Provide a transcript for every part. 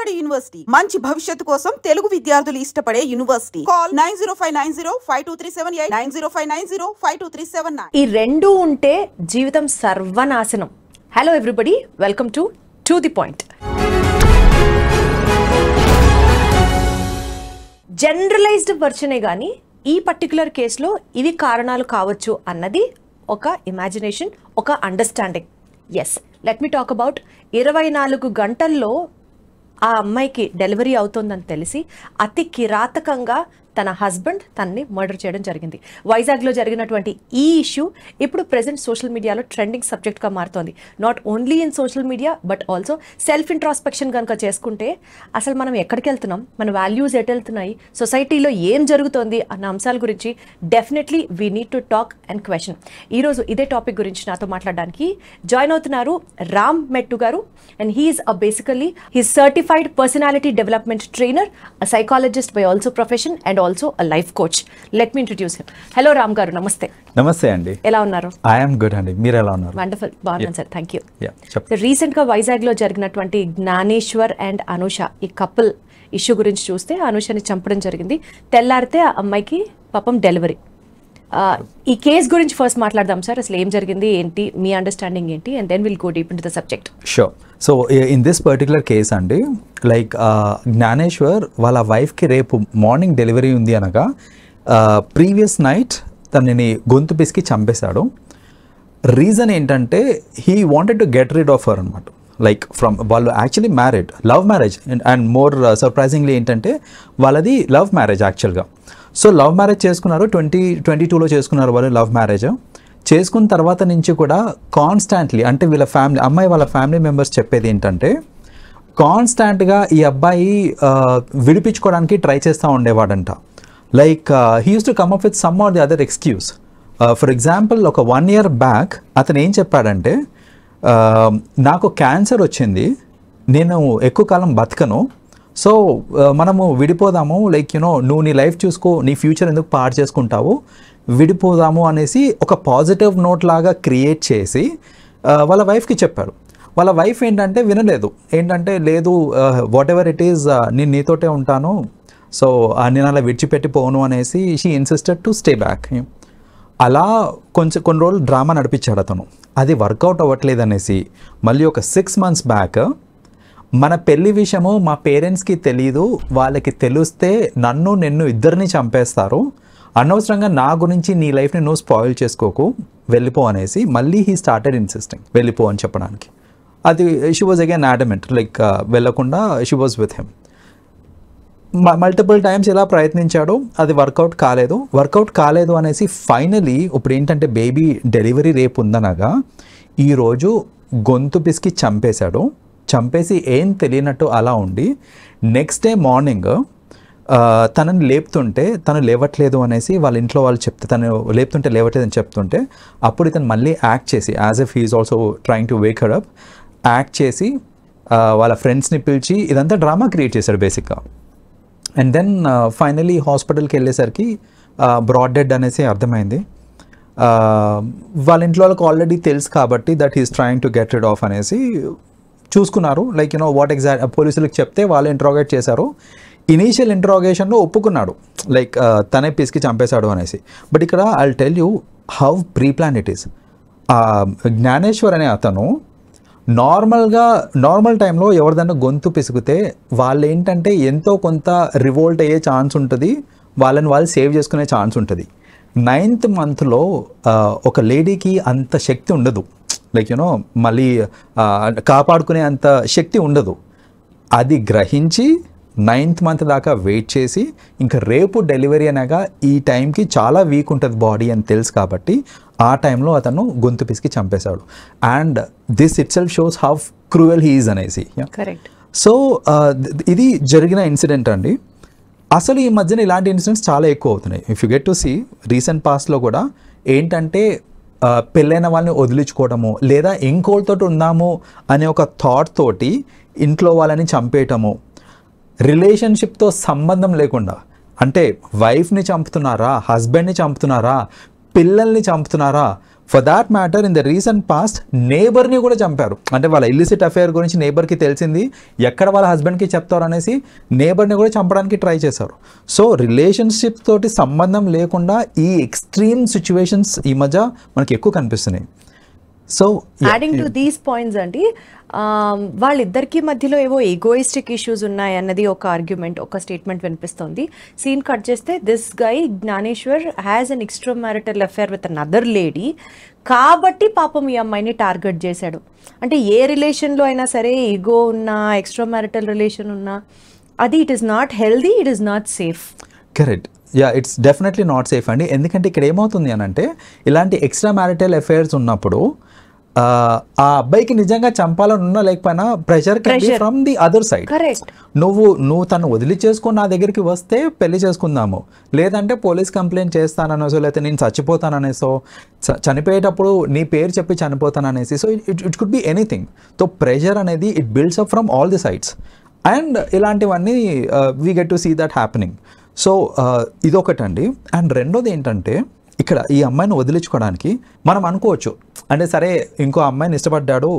Vijayawada university మంచి భవిష్యత్తు కోసం తెలుగు విద్యార్థులు ఇష్టపడే యూనివర్సిటీ. కాల్ 9059052378 9059052379. ఈ రెండు ఉంటే జీవితం సర్వనాశనం. Hello everybody, welcome to the point. Generalised వర్షనే కానీ ఈ పర్టికులర్ కేసులో ఇవి కారణాలు కావచ్చు అన్నది ఒక ఇమాజినేషన్, ఒక understanding. Yes, let me talk about 24 గంటల్లో ఆ అమ్మాయికి డెలివరీ అవుతుందని తెలిసి అతి కిరాతకంగా తన హస్బెండ్ తనని మర్డర్ చేయడం జరిగింది. వైజాగ్లో జరిగినటువంటి ఈ ఇష్యూ ఇప్పుడు ప్రెసెంట్ సోషల్ మీడియాలో ట్రెండింగ్ సబ్జెక్ట్గా మారుతోంది. Not only in social media but also self introspection కనుక చేసుకుంటే అసలు మనం ఎక్కడికి వెళ్తున్నాం, మన వాల్యూస్ ఎటు వెళ్తున్నాయి, సొసైటీలో ఏం జరుగుతోంది అన్న అంశాల గురించి definitely we need to talk and question. ఈరోజు ఇదే టాపిక్ గురించి నాతో మాట్లాడడానికి జాయిన్ అవుతున్నారు Ram Mettu garu. And he is basically he's certified personality development trainer, a psychologist by also profession and also a life coach. Let me introduce him. Hello Ram garu, నమస్తే. నమస్తే అండి. ఎలా ఉన్నారు? ఐఎమ్ గుడ్ అండి, మీరు ఎలా ఉన్నారు? వండర్ఫుల్, బాగున్నాను సార్, థ్యాంక్ యూ. రీసెంట్గా వైజాగ్లో జరిగినటువంటి జ్ఞానేశ్వర్ అండ్ అనూష ఈ కపుల్ ఇష్యూ గురించి చూస్తే అనూషని చంపడం జరిగింది. తెల్లారితే ఆ అమ్మాయికి పాపం డెలివరీ. ఈ కేస్ గురించి ఫస్ట్ మాట్లాడదాం సార్. అసలు ఏం జరిగింది, ఏంటి మీ అండర్స్టాండింగ్ ఏంటి, and then will go deep into the subject. Sure. So in this particular case అండి, లైక్ జ్ఞానేశ్వర్ వాళ్ళ వైఫ్కి రేపు మార్నింగ్ డెలివరీ ఉంది అనగా ప్రీవియస్ నైట్ తనని గొంతు పిసికి చంపేశాడు. రీజన్ ఏంటంటే he wanted to get rid of her అనమాట. లైక్ ఫ్రమ్ వాళ్ళు actually married, love marriage. And more surprisingly ఏంటంటే వాళ్ళది లవ్ మ్యారేజ్ యాక్చువల్గా. సో లవ్ మ్యారేజ్ చేసుకున్నారు, 2022లో చేసుకున్నారు వాళ్ళు లవ్ మ్యారేజ్. చేసుకున్న తర్వాత నుంచి కూడా కాన్స్టాంట్లీ, అంటే వీళ్ళ ఫ్యామిలీ, అమ్మాయి వాళ్ళ ఫ్యామిలీ మెంబర్స్ చెప్పేది ఏంటంటే కాన్స్టాంట్గా ఈ అబ్బాయి విడిపించుకోవడానికి ట్రై చేస్తూ ఉండేవాడంట. Like he used to come up with some or the other excuse. For example ఒక 1 year బ్యాక్ అతను ఏం చెప్పాడంటే, నాకు క్యాన్సర్ వచ్చింది, నేను ఎక్కువ కాలం బతకను, సో మనము విడిపోదాము, లైక్ నువ్వు నీ లైఫ్ చూసుకో, నీ ఫ్యూచర్ ఎందుకు పాడు చేసుకుంటావు, విడిపోదాము అనేసి ఒక పాజిటివ్ నోట్ లాగా క్రియేట్ చేసి వాళ్ళ వైఫ్కి చెప్పాడు. వాళ్ళ వైఫ్ ఏంటంటే వినలేదు, ఏంటంటే లేదు వాట్ ఎవర్ ఇట్ ఈస్ నేను నీతోటే ఉంటాను, సో నేను అలా విడిచిపెట్టిపోను అనేసి she insisted to stay back. అలా కొన్ని రోజులు డ్రామా నడిపించాడు అతను. అది వర్కౌట్ అవ్వట్లేదు అనేసి మళ్ళీ ఒక 6 months బ్యాక్ మన పెళ్లి విషయము మా పేరెంట్స్కి తెలీదు, వాళ్ళకి తెలిస్తే నిన్ను ఇద్దరిని చంపేస్తారు, అనవసరంగా నా గురించి నీ లైఫ్ని నువ్వు స్పాయిల్ చేసుకోకు, వెళ్ళిపో అనేసి మళ్ళీ హీ స్టార్టెడ్ ఇన్సిస్టింగ్ వెళ్ళిపో అని చెప్పడానికి. అది she was again adamant, like వెళ్ళకుండా she was with him. Multiple times ఇలా ప్రయత్నించాడు, అది వర్కౌట్ కాలేదు అనేసి ఫైనలీ ఇప్పుడు ఏంటంటే బేబీ డెలివరీ రేపు ఉందనగా ఈరోజు గొంతు పిసికి చంపేశాడు. చంపేసి ఏం తెలియనట్టు అలా ఉండి నెక్స్ట్ డే మార్నింగ్ తనని లేపుతుంటే తను లేవట్లేదు అనేసి వాళ్ళ ఇంట్లో వాళ్ళు చెప్తే, తను లేపుతుంటే లేవట్లేదు అని చెప్తుంటే అప్పుడు ఇతను మళ్ళీ యాక్ట్ చేసి as if he is also trying to wake her up, act చేసి వాళ్ళ ఫ్రెండ్స్ని పిలిచి ఇదంతా డ్రామా క్రియేట్ చేశాడు బేసిక్గా. అండ్ దెన్ ఫైనలీ హాస్పిటల్కి వెళ్ళేసరికి బ్రాడ్ డెడ్ అనేసి అర్థమైంది. వాళ్ళ ఇంట్లో వాళ్ళకి ఆల్రెడీ తెలుసు కాబట్టి that he's trying to get rid of అనేసి చూసుకున్నారు. లైక్ వాట్ ఎగ్జాక్ట్ పోలీసులకు చెప్తే వాళ్ళు ఇంట్రాగేట్ చేశారు. ఇనీషియల్ ఇంట్రాగేషన్లో ఒప్పుకున్నాడు, లైక్ తనే పిసికి చంపేశాడు అనేసి. బట్ ఇక్కడ I will tell you how pre plan it is. Gnaneshwar అనే అతను నార్మల్ టైంలో ఎవరిదైనా గొంతు పిసిగితే వాళ్ళు ఏంటంటే ఎంతో కొంత రివోల్ట్ అయ్యే ఛాన్స్ ఉంటుంది, వాళ్ళని వాళ్ళు సేవ్ చేసుకునే ఛాన్స్ ఉంటుంది. 9th monthలో ఒక లేడీకి అంత శక్తి ఉండదు, లైక్ మళ్ళీ కాపాడుకునే అంత శక్తి ఉండదు. అది గ్రహించి 9th month దాకా వెయిట్ చేసి ఇంకా రేపు డెలివరీ అనగా ఈ టైంకి చాలా వీక్ ఉంటుంది బాడీ అని తెలుసు కాబట్టి ఆ టైంలో అతను గొంతు పిసికి చంపేశాడు. And this it self shows how cruel he is అనేసి. సో ఇది జరిగిన ఇన్సిడెంట్ అండి. అసలు ఈ మధ్యన ఇలాంటి ఇన్సిడెంట్స్ చాలా ఎక్కువ అవుతున్నాయి. If you get to see recent పాస్ట్లో కూడా ఏంటంటే పెళ్ళైన వాళ్ళని వదిలించుకోవడము, లేదా ఇంకోళ్ళతో ఉందాము అనే ఒక థాట్ తోటి ఇంట్లో వాళ్ళని చంపేయటము, రిలేషన్షిప్తో సంబంధం లేకుండా, అంటే వైఫ్ని చంపుతున్నారా, హస్బెండ్ని చంపుతున్నారా, పిల్లల్ని చంపుతున్నారా, for that matter in the recent past నేబర్ని కూడా చంపారు. అంటే వాళ్ళ ఇల్లిసిట్ అఫేర్ గురించి నేబర్కి తెలిసింది, ఎక్కడ వాళ్ళ హస్బెండ్కి చెప్తారు అనేసి నేబర్ని కూడా చంపడానికి ట్రై చేశారు. సో రిలేషన్షిప్ తోటి సంబంధం లేకుండా ఈ ఎక్స్ట్రీమ్ సిచ్యువేషన్స్ ఈ మధ్య మనకి ఎక్కువ కనిపిస్తున్నాయి. So adding to these points అండి, వాళ్ళిద్దరికి మధ్యలో ఏవో ఈగోయిస్టిక్ ఇష్యూస్ ఉన్నాయి అన్నది ఒక ఆర్గ్యుమెంట్, ఒక స్టేట్మెంట్ వినిపిస్తుంది. సీన్ కట్ చేస్తే this guy Gnaneshwar has an extramarital affair with another lady, కాబట్టి పాపం ఈ అమ్మాయిని టార్గెట్ చేశాడు. అంటే ఏ రిలేషన్లో అయినా సరే ఈగో ఉన్నా, ఎక్స్ట్రా మ్యారిటల్ రిలేషన్ ఉన్నా, అది it is not healthy, it is not safe. Correct. It's definitely not safe అండి. ఎందుకంటే ఇక్కడ ఏమవుతుంది అని అంటే, ఇలాంటి ఎక్స్ట్రా మ్యారిటల్ అఫైర్స్ ఉన్నప్పుడు ఆ అబ్బాయికి నిజంగా చంపాలని ఉన్నా లేకపోయినా pressure from the other side. నువ్వు తను వదిలిచేసుకొని నా దగ్గరికి వస్తే పెళ్లి చేసుకుందాము, లేదంటే పోలీస్ కంప్లైంట్ చేస్తాననేసో, లేకపోతే నేను చచ్చిపోతాననేసో, చనిపోయేటప్పుడు నీ పేరు చెప్పి చనిపోతాననేసి. So it could be anything. So pressure అనేది it builds up from all the sides, and ఇలాంటివన్నీ we get to see that happening. So ఇదొకటండి. అండ్ రెండోది ఏంటంటే, ఇక్కడ ఈ అమ్మాయిని వదిలించుకోవడానికి మనం అనుకోవచ్చు, అంటే సరే ఇంకో అమ్మాయిని ఇష్టపడ్డాడు,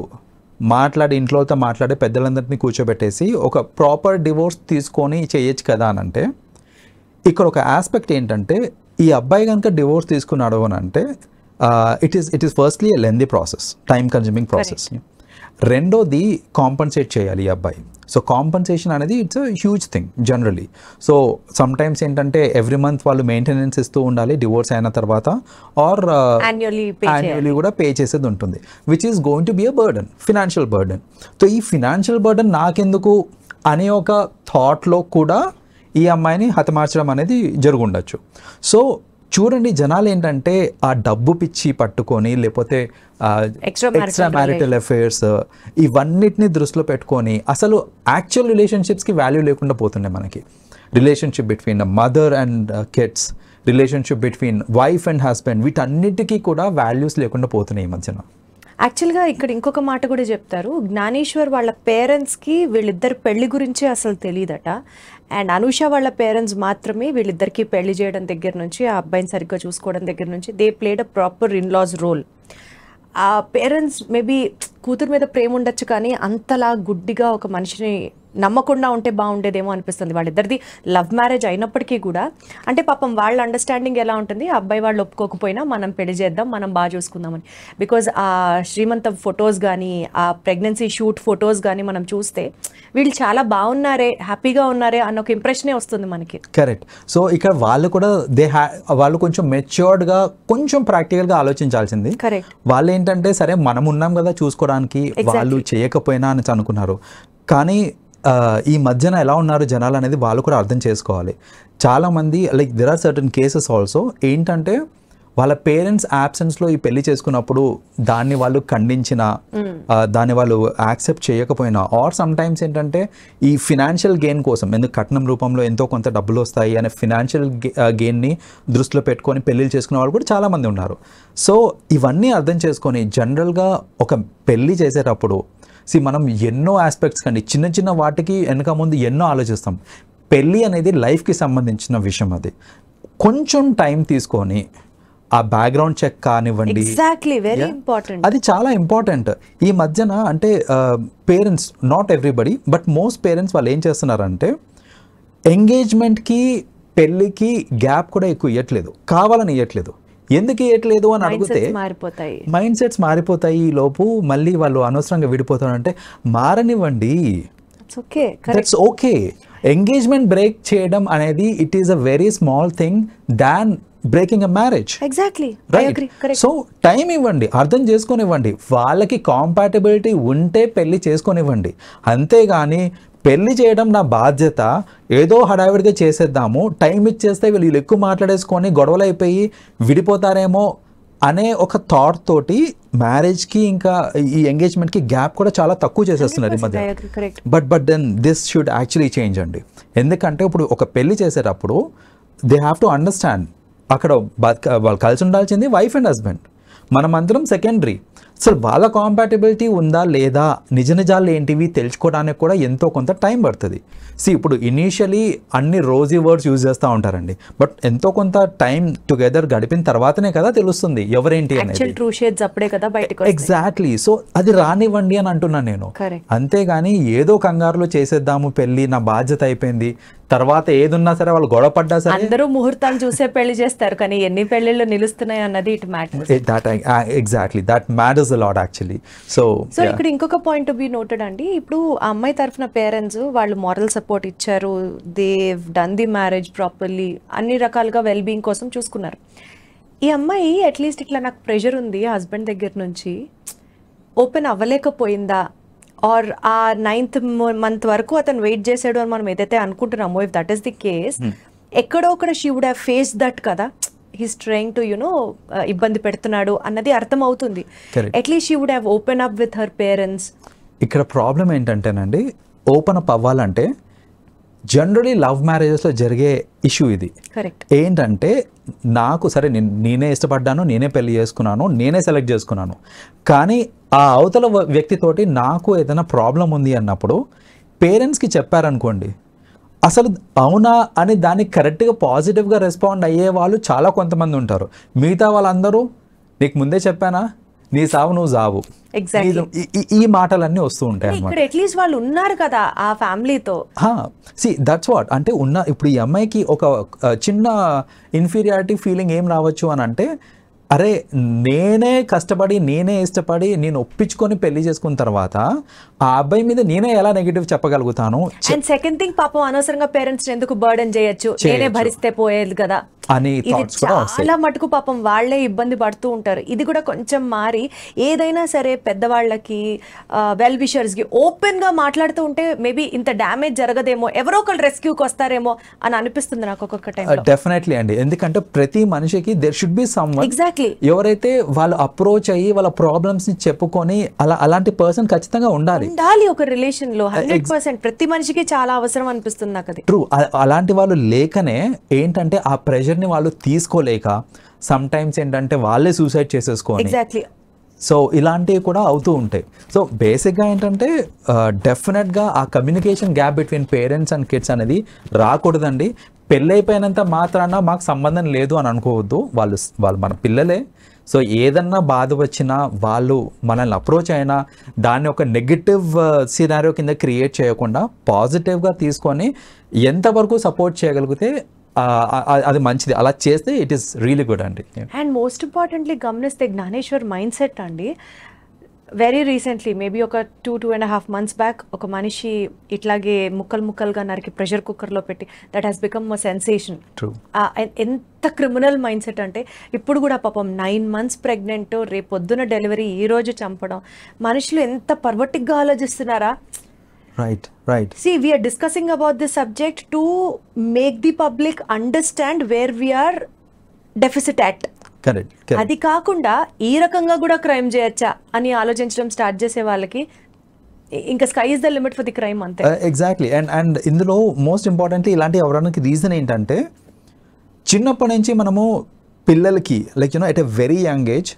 మాట్లాడి ఇంట్లోతో మాట్లాడి పెద్దలందరినీ కూర్చోబెట్టేసి ఒక ప్రాపర్ డివోర్స్ తీసుకొని చేయొచ్చు కదా అని అంటే, ఇక్కడ ఒక ఆస్పెక్ట్ ఏంటంటే, ఈ అబ్బాయి కనుక డివోర్స్ తీసుకున్నాడు అని అంటే it is firstly a lengthy process, time consuming process. రెండోది కాంపన్సేట్ చేయాలి ఈ అబ్బాయి. సో కాంపన్సేషన్ అనేది it's a huge thing generally. So sometimes ఏంటంటే ఎవ్రీ మంత్ వాళ్ళు మెయింటెనెన్స్ ఇస్తూ ఉండాలి డివోర్స్ అయిన తర్వాత, ఆర్ యాన్యువల్లీ కూడా పే చేసేది ఉంటుంది, which is going to be a burden, financial burden. So ఈ ఫినాన్షియల్ బర్డన్ నాకెందుకు అనే ఒక థాట్లో కూడా ఈ అమ్మాయిని హతమార్చడం అనేది జరుగుండొచ్చు. సో చూడండి, జనాలు ఏంటంటే ఆ డబ్బు పిచ్చి పట్టుకొని, లేకపోతే ఎక్స్ట్రా మ్యారిటల్ అఫైర్స్, ఇవన్నిటిని దృష్టిలో పెట్టుకొని అసలు యాక్చువల్ రిలేషన్షిప్స్కి వాల్యూ లేకుండా పోతున్నాయి మనకి. Relationship between mother and kids, relationship between wife and husband, వీటన్నిటికీ కూడా వాల్యూస్ లేకుండా పోతున్నాయి ఈ మధ్యన. యాక్చువల్గా ఇక్కడ ఇంకొక మాట కూడా చెప్తారు, జ్ఞానేశ్వర్ వాళ్ళ పేరెంట్స్కి వీళ్ళిద్దరు పెళ్లి గురించి అసలు తెలియదట, అండ్ అనూష వాళ్ళ పేరెంట్స్ మాత్రమే వీళ్ళిద్దరికి పెళ్లి చేయడం దగ్గర నుంచి, ఆ అబ్బాయిని సరిగ్గా చూసుకోవడం దగ్గర నుంచి they played a proper in-laws role. ఆ పేరెంట్స్ మేబీ కూతురు మీద ప్రేమ ఉండొచ్చు, కానీ అంతలా గుడ్డిగా ఒక మనిషిని నమ్మకుండా ఉంటే బాగుండేదేమో అనిపిస్తుంది. వాళ్ళిద్దరిది లవ్ మ్యారేజ్ అయినప్పటికీ కూడా, అంటే పాపం వాళ్ళ అండర్స్టాండింగ్ ఎలా ఉంటుంది, ఆ అబ్బాయి వాళ్ళు ఒప్పుకోకపోయినా మనం పెళ్లి చేద్దాం, మనం బాగా చూసుకుందామని. బికాజ్ ఆ శ్రీమంతం ఫొటోస్ కానీ, ఆ ప్రెగ్నెన్సీ షూట్ ఫొటోస్ కానీ మనం చూస్తే వీళ్ళు చాలా బాగున్నారే, హ్యాపీగా ఉన్నారే అన్న ఒక ఇంప్రెషనే వస్తుంది మనకి. కరెక్ట్. సో ఇక్కడ వాళ్ళు కూడా వాళ్ళు కొంచెం మెచ్యూర్డ్గా, కొంచెం ప్రాక్టికల్గా ఆలోచించాల్సింది. కరెక్ట్. వాళ్ళు ఏంటంటే సరే మనం ఉన్నాం కదా చూసుకోవడానికి, వాళ్ళు చేయకపోయినా అని అనుకున్నారు. కానీ ఈ మధ్యన ఎలా ఉన్నారు జనాలు అనేది వాళ్ళు కూడా అర్థం చేసుకోవాలి. చాలామంది like there are certain cases also ఏంటంటే, వాళ్ళ పేరెంట్స్ యాబ్సెన్స్లో ఈ పెళ్లి చేసుకున్నప్పుడు దాన్ని వాళ్ళు ఖండించిన, దాన్ని వాళ్ళు యాక్సెప్ట్ చేయకపోయినా, ఆర్ సమ్ టైమ్స్ ఏంటంటే ఈ ఫినాన్షియల్ గెయిన్ కోసం, ఎందుకు కట్నం రూపంలో ఎంతో కొంత డబ్బులు వస్తాయి అనే ఫినాన్షియల్ గెయిన్ని దృష్టిలో పెట్టుకొని పెళ్ళిళ్ళు చేసుకునే వాళ్ళు కూడా చాలామంది ఉన్నారు. సో ఇవన్నీ అర్థం చేసుకొని జనరల్గా ఒక పెళ్ళి చేసేటప్పుడు మనం ఎన్నో ఆస్పెక్ట్స్ కండి, చిన్న చిన్న వాటికి వెనక ముందు ఎన్నో ఆలోచిస్తాం. పెళ్ళి అనేది లైఫ్కి సంబంధించిన విషయం, అది కొంచెం టైం తీసుకొని ఆ బ్యాక్గ్రౌండ్ చెక్ కానివ్వండి, అది చాలా ఇంపార్టెంట్. ఈ మధ్యన అంటే parents, not everybody but most parents వాళ్ళు ఏం చేస్తున్నారంటే, ఎంగేజ్మెంట్కి పెళ్ళికి గ్యాప్ కూడా ఎక్కువ ఇవ్వట్లేదు, కావాలని ఇవ్వట్లేదు. ఎందుకు ఇవ్వట్లేదు అని అడిగితే మైండ్ సెట్స్ మారిపోతాయి, ఈ లోపు మళ్ళీ వాళ్ళు అనవసరంగా విడిపోతారంటే మారనివ్వండి, దట్స్ ఓకే. ఎంగేజ్మెంట్ బ్రేక్ చేయడం అనేది it is a very small thing than breaking a marriage. Exactly. So time ఇవ్వండి, అర్థం చేసుకొనివ్వండి, వాళ్ళకి కాంపాటబిలిటీ ఉంటే పెళ్లి చేసుకొనివ్వండి. అంతేగాని పెళ్లి చేయడం నా బాధ్యత, ఏదో హడావిడిగా చేసేద్దాము, టైం ఇచ్చేస్తే వీళ్ళు ఎక్కువ మాట్లాడేసుకొని గొడవలు అయిపోయి విడిపోతారేమో అనే ఒక థాట్ తోటి మ్యారేజ్కి ఇంకా ఈ ఎంగేజ్మెంట్కి గ్యాప్ కూడా చాలా తక్కువ చేసేస్తున్నారు ఈ మధ్య. But then this should actually change అండి. ఎందుకంటే ఇప్పుడు ఒక పెళ్లి చేసేటప్పుడు దే హ్యావ్ టు అండర్స్టాండ్, అక్కడ వాళ్ళు కలిసి ఉండాల్సింది వైఫ్ అండ్ హస్బెండ్, మనమందరం సెకండరీ. అసలు వాళ్ళ కాంపాటబిలిటీ ఉందా లేదా, నిజాలు ఏంటివి తెలుసుకోవడానికి కూడా ఎంతో కొంత టైం పడుతుంది. ఇప్పుడు ఇనీషియలీ అన్ని రోజీ వర్డ్స్ యూజ్ చేస్తూ ఉంటారండి, బట్ ఎంతో కొంత టైం టుగెదర్ గడిపిన తర్వాతనే కదా తెలుస్తుంది ఎవరేంటి అనేది. ట్రూ షేడ్స్ అప్పుడే కదా బయటకు. ఎగ్జాక్ట్లీ. సో అది రానివ్వండి అని అంటున్నాను నేను. అంతేగాని ఏదో కంగారులో చేసేద్దాము పెళ్ళి, నా బాధ్యత అయిపోయింది, తర్వాత ఏదున్నా సరే వాళ్ళు గొడవ పడ్డా సరే. అందరూ ముహూర్తాలు చూసే పెళ్లి చేస్తారు, కానీ ఎన్ని పెళ్లిళ్ళు నిలుస్తున్నాయి అన్నది it matters. Exactly that matters a lot actually. So ఇక్కడ ఇంకొక పాయింట్ టు బి నోటెడ్ అండి. ఇప్పుడు ఆ అమ్మాయి తరఫున పేరెంట్స్ వాళ్ళు మారల్ సపోర్ట్ ఇచ్చారు, Dev done the marriage properly, అన్ని రకాలుగా వెల్ బీయింగ్ కోసం చూసుకున్నారు. ఈ అమ్మాయి అట్లీస్ట్ ఇట్లా నాకు ప్రెషర్ ఉంది హస్బెండ్ దగ్గర నుంచి, ఓపెన్ అవ్వలేకపోయిందా, ఆర్ ఆ 9th month వరకు అతను వెయిట్ చేశాడు అని మనం ఏదైతే అనుకుంటున్నామో, if that is the case, ఎక్కడో ఒకడ she would have face that కదా, హీస్ ట్రైయింగ్ టు ఇబ్బంది పెడుతున్నాడు అన్నది అర్థం అవుతుంది. At least she would have open up with her parents. ఇక్కడ ప్రాబ్లం ఏంటంటేనండి, ఓపెన్ అప్ అవ్వాలంటే జనరలీ లవ్ మ్యారేజెస్లో జరిగే ఇష్యూ ఇది. ఏంటంటే నాకు సరే నేనే ఇష్టపడ్డాను, నేనే పెళ్లి చేసుకున్నాను, నేనే సెలెక్ట్ చేసుకున్నాను, కానీ ఆ అవతల వ్యక్తితోటి నాకు ఏదైనా ప్రాబ్లం ఉంది అన్నప్పుడు పేరెంట్స్కి చెప్పారనుకోండి, అసలు అవునా అని దానికి కరెక్ట్గా పాజిటివ్గా రెస్పాండ్ అయ్యే వాళ్ళు చాలా కొంతమంది ఉంటారు. మిగతా వాళ్ళందరూ నీకు ముందే చెప్పానా, నీ సావు నువ్వు సావు, ఈ మాటలన్నీ వస్తూ ఉంటాయి అన్నమాట. అట్లీస్ట్ వాళ్ళు ఉన్నారు కదా ఆ ఫ్యామిలీతో. దట్స్ వాట్ అంటే ఇప్పుడు ఈ అమ్మాయికి ఒక చిన్న ఇన్ఫీరియారిటీ ఫీలింగ్ ఏం రావచ్చు అని అంటే, అరే నేనే కష్టపడి నేనే ఇష్టపడి నేను ఒప్పించుకొని పెళ్లి చేసుకున్న తర్వాత ఆ అబ్బాయి మీద నేనే ఎలా నెగిటివ్ చెప్పగలుగుతాను. అండ్ సెకండ్ థింగ్, పాపం అనవసరంగా పేరెంట్స్ ఎందుకు బర్డెన్ చేయొచ్చు, నేనే భరిస్తే పోయేది కదా అని చాలా మటుకు పాపం వాళ్లే ఇబ్బంది పడుతూ ఉంటారు. ఇది కూడా కొంచెం మారి ఏదైనా సరే పెద్దవాళ్ళకి వెల్ విషర్స్ కి ఓపెన్ గా మాట్లాడుతూ ఉంటే మేబీ ఇంత డ్యామేజ్ జరగదేమో, ఎవరో ఒకళ్ళు రెస్క్యూకి వస్తారేమో అని అనిపిస్తుంది నాకు ఒక్కొక్క టైం. డెఫినెట్లీ అండి, ఎందుకంటే ప్రతి మనిషికి there should be someone exactly ఎవరైతే వాళ్ళు అప్రోచ్ అయ్యి వాళ్ళ ప్రాబ్లమ్స్ ని చెప్పుకొని అలాంటి పర్సన్ ఖచ్చితంగా ఉండాలి ఒక రిలేషన్ లో. 100% ప్రతి మనిషికి చాలా అవసరం అనిపిస్తుంది నాకు అది. ట్రూ. అలాంటి వాళ్ళు లేకనే ఏంటంటే ఆ ప్రెషర్ ని వాళ్ళు తీసుకోలేక సమ్ టైమ్స్ ఏంటంటే వాళ్ళే సూసైడ్ చేసేసుకోవాలి. ఎగ్జాక్ట్లీ. సో ఇలాంటివి కూడా అవుతూ ఉంటాయి. సో బేసిక్గా ఏంటంటే డెఫినెట్గా ఆ communication gap between parents and kids అనేది రాకూడదండి. పెళ్ళైపోయినంత మాత్రాన మాకు సంబంధం లేదు అని అనుకోవద్దు. వాళ్ళు మన పిల్లలే. సో ఏదన్నా బాధ వచ్చినా వాళ్ళు మనల్ని అప్రోచ్ అయినా దాన్ని ఒక నెగిటివ్ సినారియో కింద క్రియేట్ చేయకుండా పాజిటివ్గా తీసుకొని ఎంతవరకు సపోర్ట్ చేయగలిగితే అది మంచిది. అలా చేస్తే ఇట్ ఈస్ రియలీ గుడ్ అండి. అండ్ మోస్ట్ ఇంపార్టెంట్లీ గమనిస్తే జ్ఞానేశ్వర్ మైండ్ సెట్ అండి, వెరీ రీసెంట్లీ మేబీ ఒక 2.5 months బ్యాక్ ఒక మనిషి ఇట్లాగే ముక్కలుగా నరికి ప్రెషర్ కుక్కర్లో పెట్టి that has become a sensation. ఎంత క్రిమినల్ మైండ్ సెట్ అంటే, ఇప్పుడు కూడా పాపం 9 months ప్రెగ్నెంట్, రేపు పొద్దున డెలివరీ, ఈ రోజు చంపడం. మనుషులు ఎంత పర్వర్టిక్గా ఆలోచిస్తున్నారా. Right. See, we are discussing about this subject to make the public understand where we are deficit at. Correct. అది కాకుండా ఈ రకంగా కూడా క్రైమ్ చేయొచ్చా అని ఆలోచించడం స్టార్ట్ చేసే వాళ్ళకి ఇంకా sky is the limit for the crime అంతే. ఎగ్జాక్ట్లీ. అండ్ ఇందులో మోస్ట్ ఇంపార్టెంట్లీ ఇలాంటి ఎవరానికి రీజన్ ఏంటంటే, చిన్నప్పటి నుంచి మనము పిల్లలకి at a very young age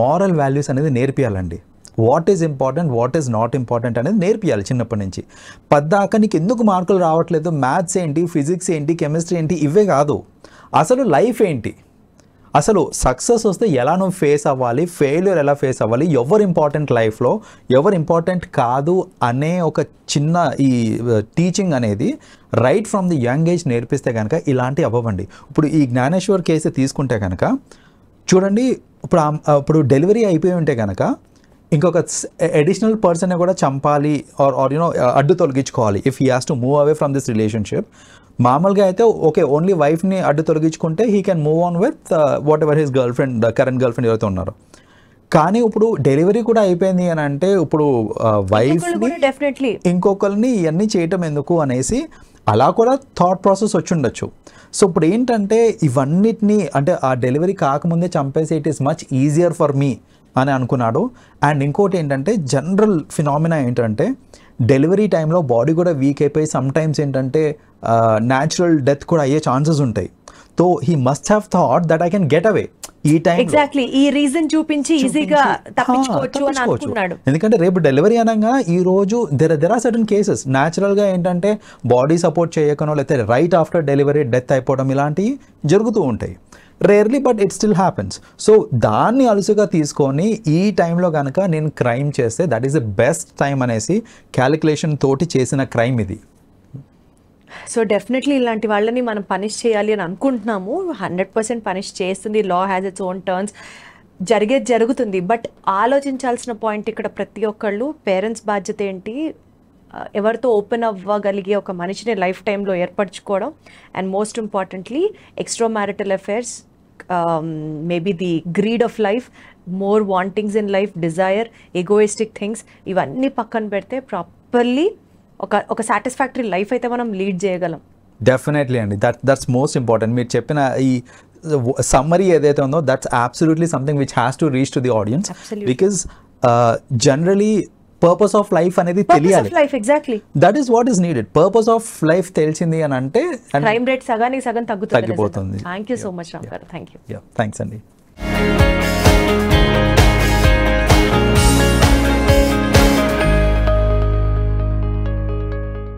moral values అనేది నేర్పియాలండి. What is important, what is not important అనేది నేర్పియాలి చిన్నప్పటి నుంచి. పద్దాక నీకు ఎందుకు మార్కులు రావట్లేదు, మ్యాథ్స్ ఏంటి, ఫిజిక్స్ ఏంటి, కెమిస్ట్రీ ఏంటి, ఇవే కాదు, అసలు లైఫ్ ఏంటి, అసలు సక్సెస్ వస్తే ఎలా నువ్వు ఫేస్ అవ్వాలి, ఫెయిల్యూర్ ఎలా ఫేస్ అవ్వాలి, ఎవరు ఇంపార్టెంట్ లైఫ్లో, ఎవరు ఇంపార్టెంట్ కాదు అనే ఒక చిన్న ఈ టీచింగ్ అనేది right from the young age నేర్పిస్తే కనుక ఇలాంటివి అవ్వండి. ఇప్పుడు ఈ జ్ఞానేశ్వర్ కేసు తీసుకుంటే కనుక చూడండి, ఇప్పుడు డెలివరీ అయిపోయి ఉంటే కనుక ఇంకొక అడిషనల్ పర్సన్ కూడా చంపాలి ఆర్ అడ్డు తొలగించుకోవాలి if he has to move away from this relationship. మామూలుగా అయితే ఓకే, ఓన్లీ వైఫ్ని అడ్డు తొలగించుకుంటే he can move on with whatever his current girlfriend ఎవరైతే ఉన్నారో. కానీ ఇప్పుడు డెలివరీ కూడా అయిపోయింది అని అంటే ఇప్పుడు వైఫ్ని ఇంకొకరిని ఇవన్నీ చేయటం ఎందుకు అనేసి అలా కూడా థాట్ ప్రాసెస్ వచ్చి ఉండొచ్చు. సో ఇప్పుడు ఏంటంటే ఇవన్నిటినీ అంటే ఆ డెలివరీ కాకముందే చంపేసి it is much easier for me అని అనుకున్నాడు. అండ్ ఇంకోటి ఏంటంటే జనరల్ ఫినామినా ఏంటంటే డెలివరీ టైంలో బాడీ కూడా వీక్ అయిపోయి సమ్ టైమ్స్ ఏంటంటే న్యాచురల్ డెత్ కూడా అయ్యే ఛాన్సెస్ ఉంటాయి. So he must have thought that I can get away. ఈ టైం ఎగ్జాక్ట్లీ ఈ రీజన్ చూపించి ఈజీగా తప్పించుకోవచ్చు అని అనుకున్నాడు. ఎందుకంటే రేపు డెలివరీ అనగా ఈ రోజు దెర్ ఆర్ సర్టన్ కేసెస్ న్యాచురల్గా ఏంటంటే బాడీ సపోర్ట్ చేయకనో లేకపోతే రైట్ ఆఫ్టర్ డెలివరీ డెత్ అయిపోవడం ఇలాంటివి జరుగుతూ ఉంటాయి. Rarely but it still happens. So దాన్ని అలుసుగా తీసుకొని ఈ టైంలో కనుక నేను క్రైమ్ చేస్తే that is the best time అనేసి క్యాలిక్యులేషన్ తోటి చేసిన క్రైమ్ ఇది. సో డెఫినెట్లీ ఇలాంటి వాళ్ళని మనం పనిష్ చేయాలి అని అనుకుంటున్నాము. 100% పనిష్ చేస్తుంది. లా హ్యాజ్ ఇట్స్ ఓన్ టర్న్స్. జరిగేది జరుగుతుంది. బట్ ఆలోచించాల్సిన పాయింట్ ఇక్కడ ప్రతి ఒక్కళ్ళు పేరెంట్స్ బాధ్యత ఏంటి, ఎవరితో ఓపెన్ అవ్వగలిగే ఒక మనిషిని లైఫ్ టైంలో ఏర్పరచుకోవడం, and most importantly extra marital affairs, maybe the greed of life, more wantings in life, desire, egoistic things ఇవన్నీ పక్కన పెడితే ప్రాపర్లీ ఒక సాటిస్ఫాక్టరీ లైఫ్ అయితే మనం లీడ్ చేయగలం. డెఫినెట్లీ అండి. That's most important. మీరు చెప్పిన ఈ సమ్మరీ ఏదైతే ఉందో that's absolutely something which has to reach to the audience. Because generally purpose of life అనేది తెలియాలి. Exactly that is what is needed. Purpose of life తెలిసింది అని అంటే క్రైమ్ రేట్ సగానికి సగం తగ్గిపోతుంది. తగ్గిపోతుంది. Thank you so much Ram garu. Thank you. Thanks అండి.